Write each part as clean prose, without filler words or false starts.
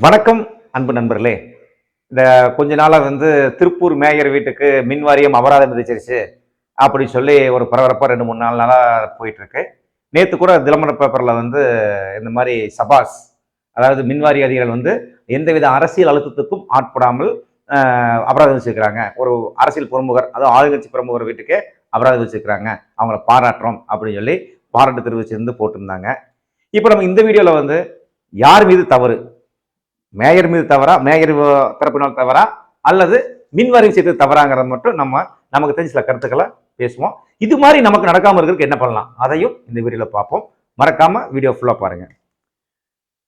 வணக்கம் அன்பு நண்பர்களே. இந்த கொஞ்ச நாளா திருப்பூர் மேயர் வீட்டுக்கு மின் வாரியம் அபராதம் விதிச்சிருச்சு அப்படின்னு சொல்லி ஒரு பரபரப்பா 2-3 நாளா போயிட்டு இருக்கு. நேத்து கூட தினமலர் பேப்பர்ல இந்த மாதிரி சபாஸ், அதாவது மின்வாரிய அதிகாரிகள் எந்தவித அரசியல் அழுத்தத்துக்கும் ஆட்படாமல் அபராதம் வச்சிருக்கிறாங்க. ஒரு அரசியல் பிரமுகர், அதாவது ஆளுங்கட்சி பிரமுகர் வீட்டுக்கு அபராதம் வச்சிருக்கிறாங்க, அவங்கள பாராட்டுறோம் அப்படின்னு சொல்லி பாராட்டு தெரிவிச்சிருந்து போட்டிருந்தாங்க. இப்போ நம்ம இந்த வீடியோல யார் மீது தவறு, மேயர் மீது தவறா, மேயர் தரப்பினால் தவறா, அல்லது மின்வாரி விஷயத்துக்கு தவறாங்கிறத மட்டும் நமக்கு தெரிஞ்ச சில கருத்துக்களை பேசுவோம். இது மாதிரி நமக்கு நடக்காம இருக்கிறதுக்கு என்ன பண்ணலாம், அதையும் இந்த வீடியோல பார்ப்போம். மறக்காம வீடியோ ஃபுல்லா பாருங்க.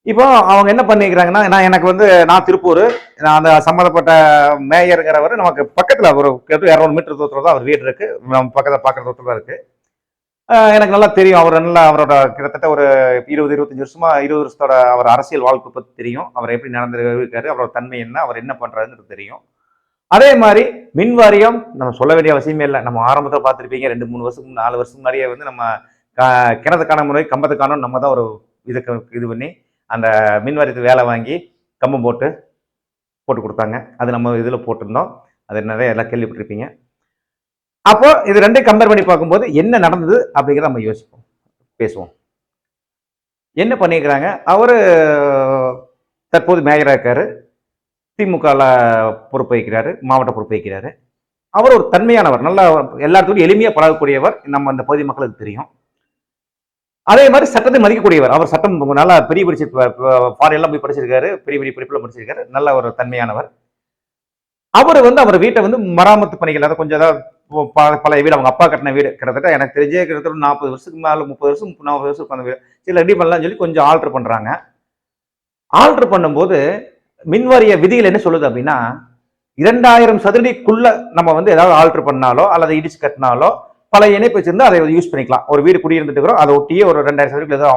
இப்போ அவங்க என்ன பண்ணிக்கிறாங்கன்னா, நான் திருப்பூர், நான் அந்த சம்மந்தப்பட்ட மேயருங்கிறவர் நமக்கு பக்கத்துல ஒரு 200 மீட்டர் தூரத்துல தான் அவர் வீடு இருக்கு. நம்ம பக்கத்துல பார்க்குற தூரத்துல தான் இருக்கு. எனக்கு நல்லா தெரியும். அவர் நல்லா அவரோட கிட்டத்தட்ட ஒரு 20-25 வருஷமா, 20 வருஷத்தோட அவர் அரசியல் வாழ்க்கை பத்தி தெரியும். அவர் எப்படி நடந்திருக்காரு, அவரோட தன்மை என்ன, அவர் என்ன பண்றாருன்னு தெரியும். அதே மாதிரி மின் வாரியம் நம்ம சொல்ல வேண்டிய அவசியமே இல்லை. நம்ம ஆரம்பத்தில் பார்த்துருப்பீங்க, 2-3 வருஷம் 4 வருஷம் முன்னாடியே நம்ம கிணத்துக்கான முறை கம்பத்துக்கான நம்ம தான் ஒரு இது பண்ணி அந்த மின் வாரியத்துக்கு வேலை வாங்கி கம்பம் போட்டு கொடுத்தாங்க. அது நம்ம இதில் போட்டிருந்தோம். அது நிறைய எல்லாம் கேள்விப்பட்டிருப்பீங்க. அப்போ இது ரெண்டையும் கம்பேர் பண்ணி பார்க்கும்போது என்ன நடந்தது அப்படிங்கிறத நம்ம யோசிப்போம், பேசுவோம். என்ன பண்ணிக்கிறாங்க, அவரு தற்போது மேயராக இருக்காரு, திமுகல பொறுப்பு வைக்கிறாரு, மாவட்ட பொறுப்பு வைக்கிறாரு. அவர் ஒரு தன்மையானவர், நல்லா எல்லாத்துக்கும் எளிமையா பழகக்கூடியவர், நம்ம அந்த பகுதி மக்களுக்கு தெரியும். அதே மாதிரி சட்டத்தை மதிக்கக்கூடியவர். அவர் சட்டம் நல்லா பெரிய ஃபாரின்லாம் போய் படிச்சிருக்காரு, பெரிய பெரிய படிப்புல படிச்சிருக்காரு, நல்ல ஒரு தன்மையானவர். அவர் அவர் வீட்டை மராமத்து பணிகள், அதை கொஞ்சம் பழைய வீடு, அவங்க அப்பா கட்டின வீடு, கிட்டத்தட்ட எனக்கு தெரிஞ்சே கிட்டத்தட்ட 40 வருஷத்துக்கு மேல, 30 வருஷம் 40 வருஷம் அந்த வீடு சில ரெடி பண்ணலாம்னு சொல்லி கொஞ்சம் ஆல்டர் பண்றாங்க. ஆல்டர் பண்ணும்போது மின்வாரிய விதிகள் என்ன சொல்லுது அப்படின்னா, 2000 சதுரடிக்குள்ள நம்ம ஏதாவது ஆல்டர் பண்ணாலோ அல்லது இடிச்சு கட்டினாலோ பழைய இணைப்பு வச்சிருந்தா அதை யூஸ் பண்ணிக்கலாம். ஒரு வீடு குடியிருந்துட்டு இருக்கிறோம், அதை ஒட்டியே ஒரு 2000 சதுரடிக்குள்ள ஏதோ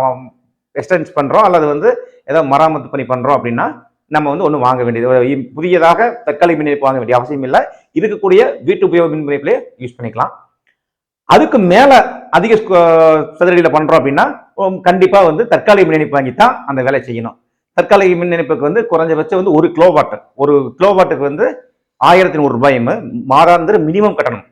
எக்ஸ்டென்ஸ் பண்றோம் அல்லது ஏதோ மராமத்து பண்ணி பண்றோம் அப்படின்னா நம்ம ஒண்ணு வாங்க வேண்டியது, புதியதாக தற்காலிக மின் இணைப்பு வாங்க வேண்டிய அவசியம் இல்லை. இருக்கக்கூடிய வீட்டு உபயோக மின் இணைப்பிலே யூஸ் பண்ணிக்கலாம். அதுக்கு மேல அதிக சதுரடியில பண்றோம் அப்படின்னா கண்டிப்பா தற்காலிக மின் இணைப்பு வாங்கித்தான் அந்த வேலை செய்யணும். தற்காலிக மின் இணைப்புக்கு குறைஞ்சபட்சம் 1 கிலோவாட், ஒரு கிலோவாட்டுக்கு 1100 ரூபாய் மாதாந்திர மினிமம் கட்டணும்.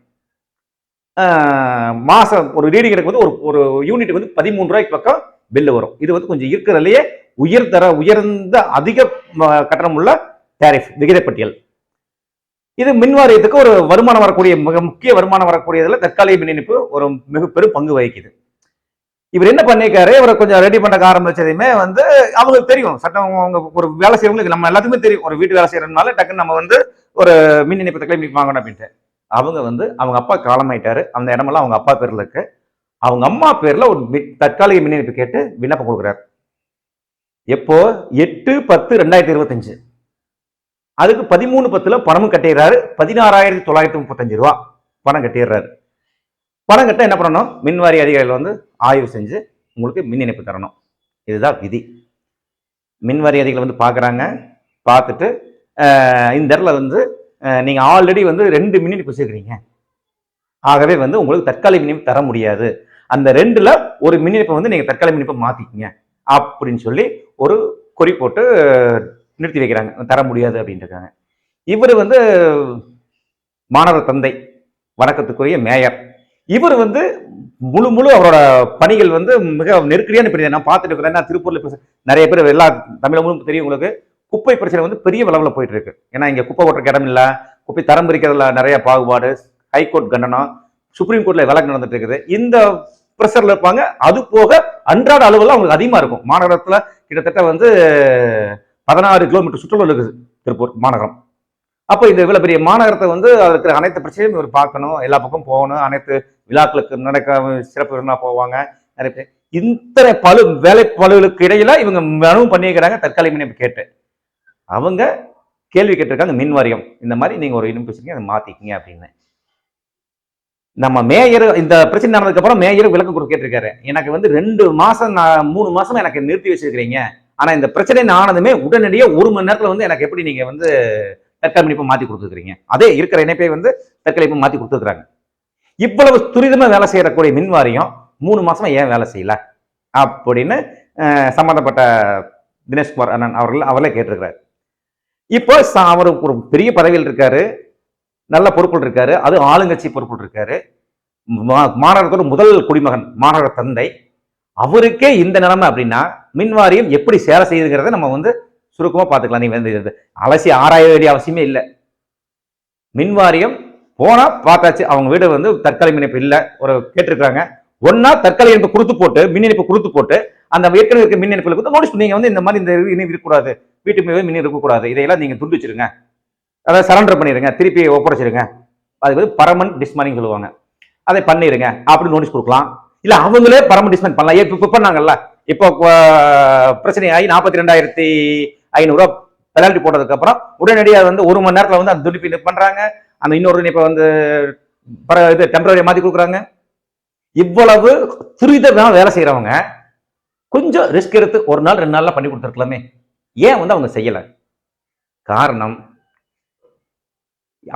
மாசம் ஒரு ரீடிங் எடுக்கும் ஒரு யூனிட் 13 ரூபாய்க்கு பக்கம் பில்லு வரும். இது கொஞ்சம் இருக்கிறதுலயே உயர்ந்த அதிக கட்டணம் உள்ள டாரிஃப் விகிதப்பட்டியல். இது மின் வாரியத்துக்கு ஒரு வருமானம் வரக்கூடிய, மிக முக்கிய வருமானம் வரக்கூடியதுல தற்காலிக மின் இணைப்பு ஒரு மிக பெரும் பங்கு வகிக்குது. இவர் என்ன பண்ணிருக்காரு, இவரை கொஞ்சம் ரெடி பண்ண ஆரம்பிச்சதையுமே அவங்களுக்கு தெரியும், சட்டம் அவங்க ஒரு வேலை செய்யறவங்களுக்கு நம்ம எல்லாத்துக்குமே தெரியும், ஒரு வீட்டு வேலை செய்யறதுனால டக்குன்னு நம்ம ஒரு மின் இணைப்பு தற்காலிக மின் வாங்கணும் அப்படின்ட்டு. அவங்க அவங்க அப்பா காலமாயிட்டாரு, அந்த இடமெல்லாம் அவங்க அப்பா பேர்ல இருக்கு. அவங்க அம்மா பேர்ல ஒரு தற்காலிக மின் இணைப்பு கேட்டு விண்ணப்பம் கொடுக்குறாரு. எப்போ 8/10/2025. அதுக்கு 13/10 பணமும் கட்டிடுறாரு. 16,935 ரூபா பணம் கட்டிடுறாரு. பணம் கட்ட என்ன பண்ணணும், மின்வாரிய அதிகாரிகள் ஆய்வு செஞ்சு உங்களுக்கு மின் இணைப்பு தரணும். இதுதான் விதி. மின்வாரிய அதிகாரிகள் பாக்குறாங்க, பார்த்துட்டு இந்த இடத்துல நீங்க ஆல்ரெடி 2 மின் இணைப்பு வச்சிருக்கீங்க, ஆகவே உங்களுக்கு தற்காலிக மின் இணைப்பு தர முடியாது, அந்த 2ல ஒரு மின் இணைப்பை நீங்க தற்காலிக மின் இணைப்பை மாத்திக்கீங்க அப்படின்னு சொல்லி ஒரு குறி போட்டு நிறுத்தி வைக்கிறாங்க. தர முடியாது அப்படின்னு இருக்காங்க. இவர் மாணவர் தந்தை, வணக்கத்துக்குரிய மேயர். இவர் முழு அவரோட பணிகள் மிக நெருக்கடியான பணி. நான் பார்த்துட்டு இருக்கிறேன், திருப்பூர்ல நிறைய பேர் எல்லா தமிழர்களும் தெரியும் உங்களுக்கு, குப்பை பிரச்சனை பெரிய அளவில் போயிட்டு இருக்கு. ஏன்னா இங்க குப்பை ஓட்டுறதுக்கு இடம் இல்லை, குப்பை தரம் பிரிக்கிறதுல நிறைய பாகுபாடு, ஹைகோர்ட் கண்டனம், சுப்ரீம் கோர்ட்ல வழக்கு நடந்துட்டு இருக்குது. இந்த பிரஷர்ல இருப்பாங்க. அது போக அன்றாட அளவுல அவங்களுக்கு அதிகமா இருக்கும். மாநகரத்துல கிட்டத்தட்ட 16 கிலோமீட்டர் சுற்றுலா இருக்குது திருப்பூர் மாநகரம். அப்ப இந்த இவ்வளவு பெரிய மாநகரத்தை இருக்கிற அனைத்து பிரச்சனையும் இவர் பார்க்கணும், எல்லா பக்கம் போகணும், அனைத்து விழாக்களுக்கு நடக்க சிறப்பு விருந்தா போவாங்க. நிறைய பேர் இத்தனை வேலை பழுவுகளுக்கு இடையில இவங்க மனுவும் பண்ணியிருக்கிறாங்க தற்காலிக இணைப்பு கேட்டு. அவங்க கேள்வி கேட்டிருக்காங்க மின் வாரியம், இந்த மாதிரி நீங்க ஒரு இணைப்பு வச்சிருக்கீங்க, அதை மாத்திக்கிங்க அப்படின்னு. நம்ம மேயர் இந்த பிரச்சனை நடந்ததுக்கு அப்புறம் மேயர் விளக்கம் கொடுக்கிட்டு எனக்கு 2 மாசம் 3 மாசம் எனக்கு நிறுத்தி வச்சிருக்கிறீங்க, ஆனா இந்த பிரச்சனை ஆனதுமே உடனடியே 1 மணி நேரத்துல எனக்கு எப்படி நீங்க தற்காலிக இணைப்பை மாத்தி கொடுத்துருக்கீங்க, அதே இருக்கிற இணைப்பை தற்காலிக இணைப்பை மாத்தி கொடுத்துருக்காங்க. இவ்வளவு துரிதமா வேலை செய்யக்கூடிய மின் வாரியம் 3 மாசமா ஏன் வேலை செய்யல அப்படின்னு சம்பந்தப்பட்ட தினேஷ்குமார் அண்ணன் அவர்களே கேட்டிருக்கிறார். இப்போ அவர் ஒரு பெரிய பதவியில் இருக்காரு, நல்ல பொறுப்பில் இருக்காரு, அது ஆளுங்கட்சி பொறுப்பில் இருக்காரு, மாநகரத்தோட முதல் குடிமகன், மாநகர தந்தை. அவருக்கே இந்த நிலைமை அப்படின்னா மின் வாரியம் எப்படி சேலை செய்யுங்கிறத நம்ம வந்து சுருக்கமா பார்த்துக்கலாம். நீங்க வந்து அலசி ஆராய வேண்டிய அவசியமே இல்லை. மின் வாரியம் போனா பார்த்தாச்சு, அவங்க வீடு வந்து தற்காலிக இணைப்பு இல்லை, ஒரு கேட்டிருக்காங்க. ஒன்னா தற்காலிக இணைப்பு கொடுத்து போட்டு, மின் இணைப்பு கொடுத்து போட்டு, அந்த ஏற்கனவே இருக்க மின் இணைப்புகளுக்கு நோட்டீஸ் நீங்க வந்து இந்த மாதிரி இந்த இணைப்பு இருக்கக்கூடாது, வீட்டுக்கு மின் இருக்கக்கூடாது, இதையெல்லாம் நீங்க துண்டிச்சிருங்க, அதாவது சரண்டர் பண்ணிடுங்க, திருப்பி ஒப்படைச்சிருங்க, அது வந்து பர்மனன்ட் டிஸ்மேனிங் சொல்லுவாங்க, அதை பண்ணிடுங்க அப்படின்னு நோட்டீஸ் கொடுக்கலாம். இல்ல அவங்களே பர்மனன்ட் டிஸ்மேன் பண்ணலாம். இப்ப பண்ணாங்கல்ல, இப்போ பிரச்சனை ஆகி 42,500 பெனால்டி போட்டதுக்கு அப்புறம் உடனடியாக வந்து 1 மணி நேரத்துல வந்து அந்த துடிப்பு பண்றாங்க, அந்த இன்னொரு இணைப்பை வந்து இது டெம்பரரியா மாத்தி கொடுக்குறாங்க. இவ்வளவு துரிதமா வேலை செய்யறவங்க கொஞ்சம் ரிஸ்க் எடுத்து 1 நாள் 2 நாள்ல பண்ணி கொடுத்துருக்கலாமே, ஏன் வந்து அவங்க செய்யல? காரணம்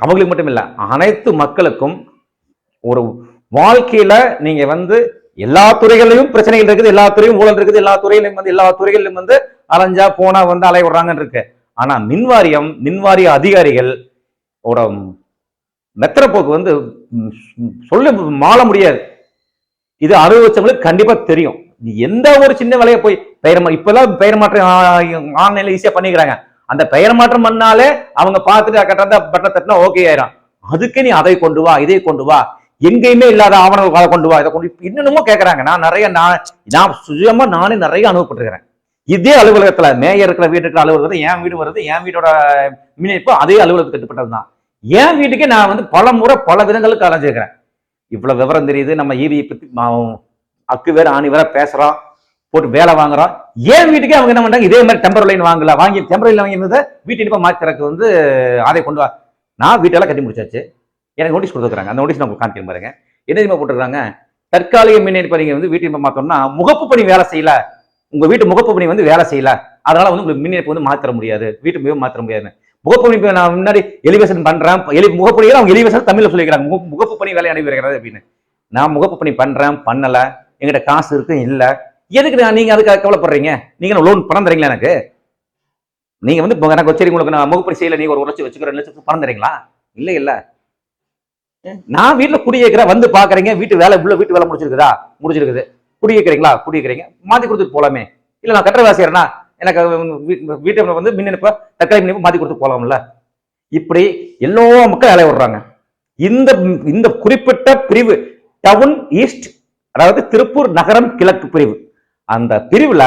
அவங்களுக்கு மட்டும் இல்ல, அனைத்து மக்களுக்கும் ஒரு வாழ்க்கையில நீங்க வந்து எல்லா துறைகளிலும் பிரச்சனைகள் இருக்குது, எல்லா துறையும் ஊழல் இருக்குது, எல்லா துறைகளிலும் வந்து அலைஞ்சா போனா வந்து அலை விடுறாங்கன்னு இருக்கு. ஆனா மின்வாரிய அதிகாரிகள் மெத்தன போக்கு வந்து சொல்ல மாள முடியாது. இது அனுபவிச்சவங்களுக்கு கண்டிப்பா தெரியும். எந்த ஒரு சின்ன வேலையை போய் இப்பெல்லாம் பெயர் மாற்றம் ஆன்லைன்ல ஈஸியா பண்ணிக்கிறாங்க. அந்த பெயர் மாற்றம் பண்ணாலே அவங்க பார்த்துட்டு கட்டணத்தை பட்டம் தட்டினா ஓகே ஆயிரும். அதுக்கு நீ அதை கொண்டு வா, இதை கொண்டு வா, எங்கேயுமே இல்லாத ஆவணங்கள் அதை கொண்டு வா, இதை கொண்டு இன்னமும் கேட்கறாங்க. நான் சுயமா நானே நிறைய அனுபவப்பட்டிருக்கிறேன். இதே அலுவலகத்துல மேயர் இருக்கிற வீட்டுக்கு அலுவலகத்தை என் வீடு வருது, என் வீட்டோட மினிப்பு அதே அலுவலகத்துக்கு கட்டுப்பட்டது தான். என் வீட்டுக்கே நான் வந்து பல முறை பல விதங்களுக்கு அலைஞ்சிருக்கிறேன். இவ்வளவு விவரம் தெரியுது, நம்ம ஈவியை பத்தி அக்கு வேற ஆணி வேற பேசுறோம், போட்டு வேலை வாங்குறோம். ஏன் வீட்டுக்கே அவங்க என்ன பண்றாங்க, இதே மாதிரி டெம்பரரி லைன் வாங்கி டெம்பரரி லைன் வாங்கியிருந்ததை வீட்டு இனிப்பா மாத்திரக்கு வந்து அதை கொண்டு வா. நான் வீட்டெல்லாம் கட்டி முடிச்சாச்சு, எனக்கு நோட்டீஸ் கொடுத்துருக்காங்க. அந்த நோட்டீஸ் நான் காமிக்கிறேன் பாருங்க. என்ன தெரியுமா போட்டுருக்காங்க, தற்காலிக மின் இணைப்பு நீங்க வந்து வீட்டு இனிப்பா மாத்தோம்னா முகப்பு பணி வேலை செய்யல, உங்க வீட்டு முகப்பு பணி வந்து வேலை செய்யல, அதனால வந்து உங்களுக்கு மின் இணைப்பு வந்து மாத்திர முடியாது, வீட்டு மிகவும் மாத்திர முடியாது. முகப்பு பணி நான் முன்னாடி எலிவேஷன் பண்றேன், முகப்பு பணி அவங்க எலிவேஷன் தமிழ்ல சொல்லிக்கிறாங்க, முகப்பு பணி வேலை அனுப்பிடுகிறது அப்படின்னு. நான் முகப்பு பணி பண்றேன், பண்ணல, எங்கிட்ட காசு இருக்கு இல்ல, எதுக்கு நீங்க அதுக்கு கவலைப்படுறீங்க? நீங்க லோன் பணம் தரீங்களா? எனக்கு நீங்க வந்து எனக்கு சரி உங்களுக்கு நான் முகப்பணி செய்யல, நீங்க ஒரு லட்சம் வச்சுக்கிறேன், 2 லட்சத்துக்கு பணம் தரீங்களா? இல்ல இல்ல, நான் வீட்டுல குடியேற்கிறேன், வந்து பாக்குறீங்க, வீட்டு வேலை முடிச்சிருக்குது, குடியேற்கிறீங்களா? குடியேற்கிறீங்க, மாத்தி கொடுத்துட்டு போலாமே. இல்ல நான் கட்டுற வாசிக்கிறேன்னா எனக்கு வீட்டை வந்து மின் இணைப்ப தற்காலிக மின் மாத்தி கொடுத்து போலாம்ல. இப்படி எல்லா மக்களும் வேலையை விடுறாங்க. இந்த குறிப்பிட்ட பிரிவு டவுன் ஈஸ்ட், அதாவது திருப்பூர் நகரம் கிழக்கு பிரிவு, அந்த பிரிவுல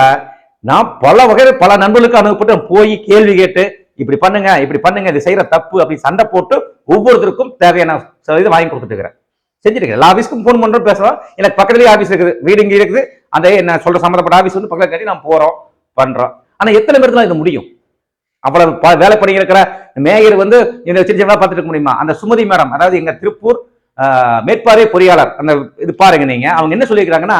நான் பல வகையில் பல நண்பர்களுக்கு அனுப்பப்பட்டு போய் கேள்வி கேட்டு இப்படி பண்ணுங்க இது செய்யற தப்பு அப்படி சண்டை போட்டு ஒவ்வொருத்தருக்கும் தேவையான இதை வாங்கி கொடுத்துட்டு இருக்கிறேன், செஞ்சிருக்கேன். எல்லா ஆபீஸ்க்கும் போன் பண்றோம், பேசுறோம். எனக்கு பக்கத்துலயே ஆபீஸ் இருக்குது, வீடு இங்க இருக்குது, அந்த என்ன சொல்ற சம்பந்தப்பட்ட ஆபீஸ் வந்து பக்கத்துல கட்டி நான் போறோம் பண்றோம். ஆனா எத்தனை பேருக்கு இது முடியும்? அவ்வளவு வேலை பண்ணி இருக்கிற மேயர் வந்து இந்த சின்ன பார்த்துட்டு இருக்க முடியுமா? அந்த சுமதி மேடம், அதாவது எங்க திருப்பூர் மேற்பார்வை பொறியாளர், அந்த இது பாருங்க நீங்க, அவங்க என்ன சொல்லியிருக்கிறாங்கன்னா,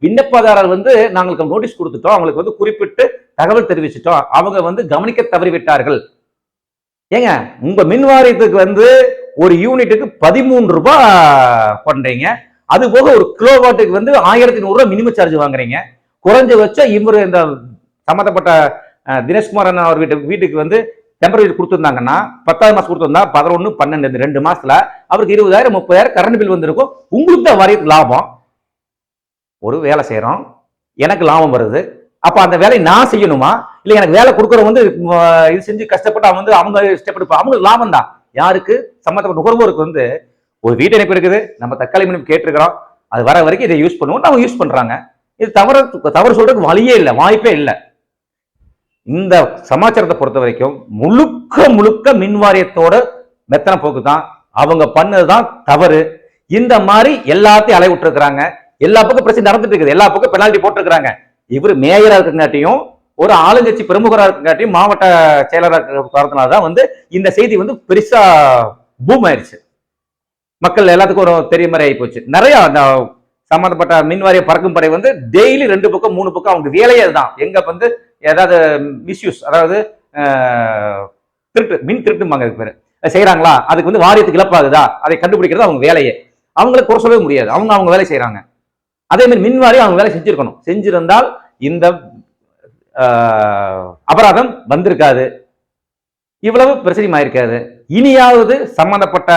விண்ணப்பதாரர் வந்து நாங்களுக்கு நோட்டீஸ் கொடுத்துட்டோம், அவங்களுக்கு வந்து குறிப்பிட்டு தகவல் தெரிவிச்சிட்டோம், அவங்க வந்து கவனிக்க தவறிவிட்டார்கள். ஏங்க உங்க மின் வாரியத்துக்கு வந்து ஒரு யூனிட்டுக்கு 13 ரூபாய் பண்றீங்க, அது போக ஒரு கிலோவாட்டுக்கு வந்து 1100 ரூபாய் மினிமம் சார்ஜ் வாங்குறீங்க. குறைஞ்சபட்சம் இவரு இந்த சம்பந்தப்பட்ட தினேஷ்குமார் அவர் வீட்டுக்கு வந்து டெம்பரரி கொடுத்துருந்தாங்கன்னா 10வது மாசம் கொடுத்துருந்தா 11, 12 2 மாசத்துல அவருக்கு 20,000 30,000 கரண்ட் பில் வந்திருக்கும். உங்களுக்கு தான் வாரியத்துக்கு லாபம். ஒரு வேலை செய்யறோம், எனக்கு லாபம் வருது, அப்ப அந்த வேலையை நான் செய்யணுமா? இல்ல எனக்கு வேலை கொடுக்கறவங்க வந்து இது செஞ்சு கஷ்டப்பட்டு அவங்க ஸ்டெப் எடுப்பாங்க, அவங்களுக்கு லாபம் தான். யாருக்கு? சம்பந்தப்பட்ட நுகர்வோருக்கு வந்து ஒரு வீட்டு இணைப்பு இருக்குது, நம்ம தற்காலிக இணைப்பு கேட்டிருக்கிறோம், அது வர வரைக்கும் இதை யூஸ் பண்ணுவோம், அவங்க யூஸ் பண்றாங்க. இது தவறு சொல்றதுக்கு வழியே இல்லை, வாய்ப்பே இல்லை. இந்த சமாச்சாரத்தை பொறுத்த வரைக்கும் முழுக்க மின் வாரியத்தோட மெத்தன போக்கு தான், அவங்க பண்ணதுதான் தவறு. இந்த மாதிரி எல்லாத்தையும் அலை விட்டு இருக்கிறாங்க, எல்லா பக்கம் பிரச்சனை நடந்துட்டு இருக்குது, எல்லா பக்கம் பெனால்டி போட்டிருக்கிறாங்க. இவர் மேயரா இருக்கிறங்காட்டியும் ஒரு ஆளுங்கட்சி பிரமுகராக இருக்கிறங்காட்டியும் மாவட்ட செயலராக தான் வந்து இந்த செய்தி வந்து பெருசா பூம் ஆயிடுச்சு, மக்கள் எல்லாத்துக்கும் ஒரு தெரிய மாதிரி ஆகி போச்சு. நிறைய அந்த சம்பந்தப்பட்ட மின்வாரிய பறக்கும் படை வந்து டெய்லி 2 பக்கம் 3 பக்கம் அவங்க வேலையே தான், எங்க வந்து ஏதாவது மிஸ்யூஸ், அதாவது திருட்டு, மின் திருட்டுமாங்க அதுக்கு பேரு செய்யறாங்களா, அதுக்கு வந்து வாரியத்துக்கு இழப்பாகுதா, அதை கண்டுபிடிக்கிறது அவங்க வேலையே. அவங்களை குறை சொல்லவே முடியாது, அவங்க வேலை செய்யறாங்க. அதே மாதிரி மின் வாரியம் அவங்க வேலை செஞ்சிருக்கணும், செஞ்சிருந்தால் இந்த அபராதம் வந்திருக்காது, இவ்வளவு பிரச்சனையும் ஆயிருக்காது. இனியாவது சம்பந்தப்பட்ட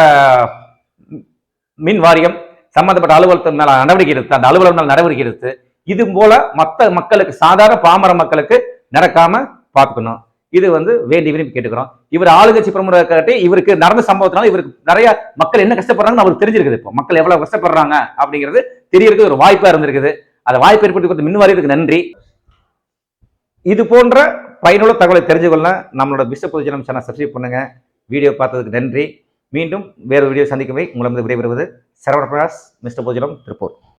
மின் வாரியம் சம்பந்தப்பட்ட அலுவலகத்தின் மேல நடவடிக்கை எடுத்து, அந்த அலுவலகம் மேல நடவடிக்கை எடுத்து இது போல மற்ற மக்களுக்கு, சாதாரண பாமர மக்களுக்கு நடக்காம பார்த்துக்கணும். இது வேண்டி விரும்பி கேட்டுக்கிறோம். இவர் ஆளுங்கட்சி பிரமுகரை காட்டி இவருக்கு நடந்த சம்பவத்தினால இவருக்கு நிறைய மக்கள் என்ன கஷ்டப்படுறாங்கன்னு அவருக்கு தெரிஞ்சிருக்குது. இப்போ மக்கள் எவ்வளவு கஷ்டப்படுறாங்க அப்படிங்கிறது தெரியறதுக்கு ஒரு வாய்ப்பா இருந்திருக்குது. அந்த வாய்ப்பு ஏற்படுத்தி கொடுத்த மின் வாரியத்துக்கு நன்றி. இது போன்ற பயனுள்ள தகவலை தெரிஞ்சு கொள்ள நம்மளோட பிஷப் பொதுஜனம் சேனல் சப்ஸ்கிரைப் பண்ணுங்க. வீடியோ பார்த்ததுக்கு நன்றி. மீண்டும் வேறு வீடியோ சந்திக்கும் வரை உங்களிடம் விடைபெறுவது சரவண பிரகாஷ், மிஸ்டர் பொதுஜனம், திருப்பூர்.